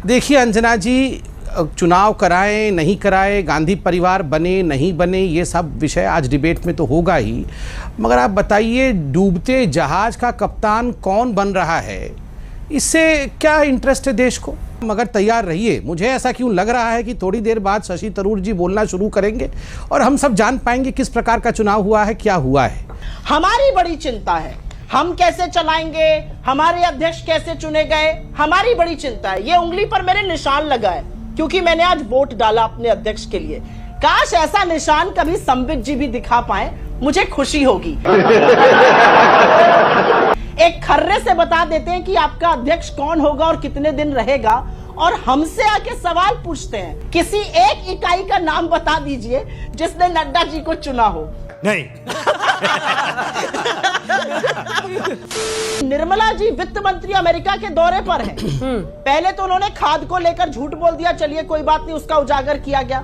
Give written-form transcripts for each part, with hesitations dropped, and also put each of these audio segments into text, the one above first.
देखिए अंजना जी, चुनाव कराएं नहीं कराएं, गांधी परिवार बने नहीं बने, ये सब विषय आज डिबेट में तो होगा ही, मगर आप बताइए डूबते जहाज का कप्तान कौन बन रहा है, इससे क्या इंटरेस्ट है देश को? मगर तैयार रहिए, मुझे ऐसा क्यों लग रहा है कि थोड़ी देर बाद शशि थरूर जी बोलना शुरू करेंगे और हम सब जान पाएंगे किस प्रकार का चुनाव हुआ है, क्या हुआ है। हमारी बड़ी चिंता है, हम कैसे चलाएंगे, हमारे अध्यक्ष कैसे चुने गए, हमारी बड़ी चिंता है। ये उंगली पर मेरे निशान लगा है क्योंकि मैंने आज वोट डाला अपने अध्यक्ष के लिए। काश ऐसा निशान कभी संबित जी भी दिखा पाए, मुझे खुशी होगी। एक खर्रे से बता देते हैं कि आपका अध्यक्ष कौन होगा और कितने दिन रहेगा, और हमसे आके सवाल पूछते हैं किसी एक इकाई का नाम बता दीजिए जिसने नड्डा जी को चुना हो। नहीं। निर्मला जी वित्त मंत्री अमेरिका के दौरे पर हैं। पहले तो उन्होंने खाद को लेकर झूठ बोल दिया, चलिए कोई बात नहीं, उसका उजागर किया गया।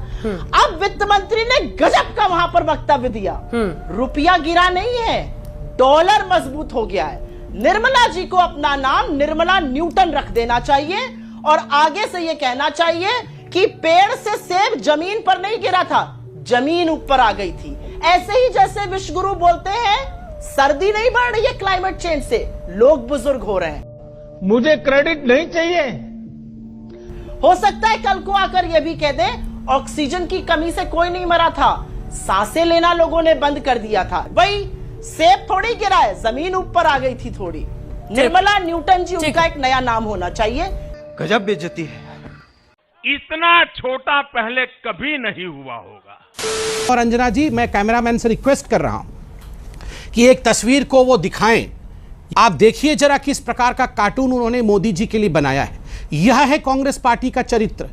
अब वित्त मंत्री ने गजब का वहां पर वक्तव्य दिया। रुपया गिरा नहीं है, डॉलर मजबूत हो गया है। निर्मला जी को अपना नाम निर्मला न्यूटन रख देना चाहिए और आगे से ये कहना चाहिए कि पेड़ से सेब जमीन पर नहीं गिरा था, जमीन ऊपर आ गई थी। ऐसे ही जैसे विश्वगुरु बोलते हैं सर्दी नहीं बढ़ रही है क्लाइमेट चेंज से, लोग बुजुर्ग हो रहे हैं। मुझे क्रेडिट नहीं चाहिए। हो सकता है कल को आकर यह भी कह दे ऑक्सीजन की कमी से कोई नहीं मरा था, सांसें लेना लोगों ने बंद कर दिया था। भाई सेब थोड़ी गिरा है, जमीन ऊपर आ गई थी थोड़ी। निर्मला न्यूटन जी, उनका एक नया नाम होना चाहिए। गजब बेइज्जती है। इतना छोटा पहले कभी नहीं हुआ होगा। और अंजना जी, मैं कैमरामैन से रिक्वेस्ट कर रहा हूं कि एक तस्वीर को वो दिखाएं। आप देखिए जरा किस प्रकार का कार्टून उन्होंने मोदी जी के लिए बनाया है। यह है कांग्रेस पार्टी का चरित्र।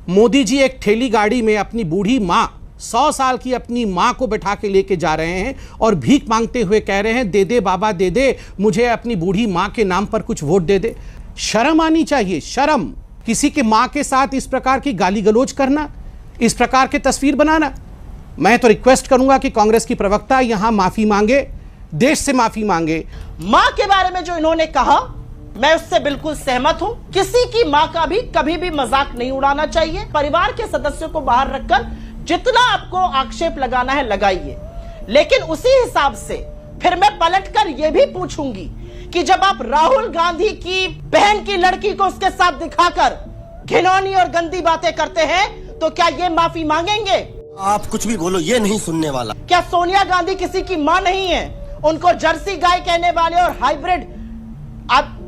मोदी जी एक ठेली गाड़ी में अपनी बूढ़ी मां, 100 साल की अपनी मां को बैठा के लेके जा रहे हैं और भीख मांगते हुए कह रहे हैं, दे दे बाबा दे दे, मुझे अपनी बूढ़ी मां के नाम पर कुछ वोट दे दे। शर्म आनी चाहिए, शर्म। किसी के मां के साथ इस प्रकार की गाली गलौज करना, इस प्रकार की तस्वीर बनाना। मैं तो रिक्वेस्ट करूंगा कि कांग्रेस की प्रवक्ता यहां माफी मांगे, देश से माफी मांगे। मां के बारे में जो इन्होंने कहा, मैं उससे बिल्कुल सहमत हूं। किसी की मां का भी कभी भी मजाक नहीं उड़ाना चाहिए। परिवार के सदस्यों को बाहर रखकर जितना आपको आक्षेप लगाना है लगाइए, लेकिन उसी हिसाब से फिर मैं पलटकर यह भी पूछूंगी कि जब आप राहुल गांधी की बहन की लड़की को उसके साथ दिखाकर घिनौनी और गंदी बातें करते हैं, तो क्या ये माफी मांगेंगे? आप कुछ भी बोलो, ये नहीं सुनने वाला। क्या सोनिया गांधी किसी की मां नहीं है? उनको जर्सी गाय कहने वाले और हाइब्रिड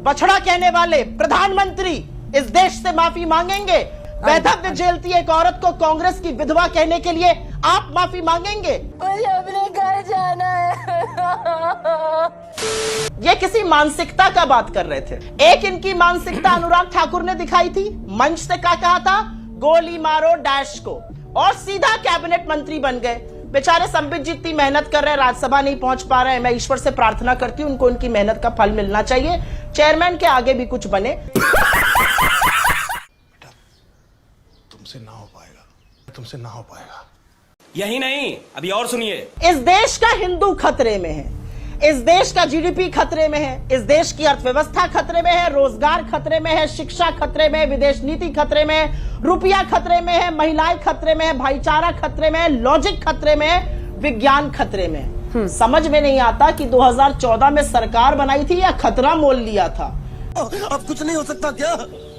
बछड़ा कहने वाले प्रधानमंत्री इस देश से माफी मांगेंगे? वैधव्य झेलती एक औरत को कांग्रेस की विधवा कहने के लिए आप माफी मांगेंगे? मुझे अपने घर जाना है। ये किसी मानसिकता का बात कर रहे थे। एक इनकी मानसिकता अनुराग ठाकुर ने दिखाई थी, मंच से क्या कहा था, गोली मारो डैश को, और सीधा कैबिनेट मंत्री बन गए। बेचारे संबित जी इतनी मेहनत कर रहे हैं, राज्यसभा नहीं पहुंच पा रहे हैं। मैं ईश्वर से प्रार्थना करती हूं उनको उनकी मेहनत का फल मिलना चाहिए, चेयरमैन के आगे भी कुछ बने। तुमसे ना हो पाएगा, तुमसे ना हो पाएगा। यही नहीं, अभी और सुनिए। इस देश का हिंदू खतरे में है, इस देश का जीडीपी खतरे में है, इस देश की अर्थव्यवस्था खतरे में है, रोजगार खतरे में है, शिक्षा खतरे में है, विदेश नीति खतरे में है, रुपया खतरे में है, महिलाएं खतरे में है, भाईचारा खतरे में है, लॉजिक खतरे में है, विज्ञान खतरे में है। समझ में नहीं आता कि 2014 में सरकार बनाई थी या खतरा मोल लिया था। अब कुछ नहीं हो सकता क्या?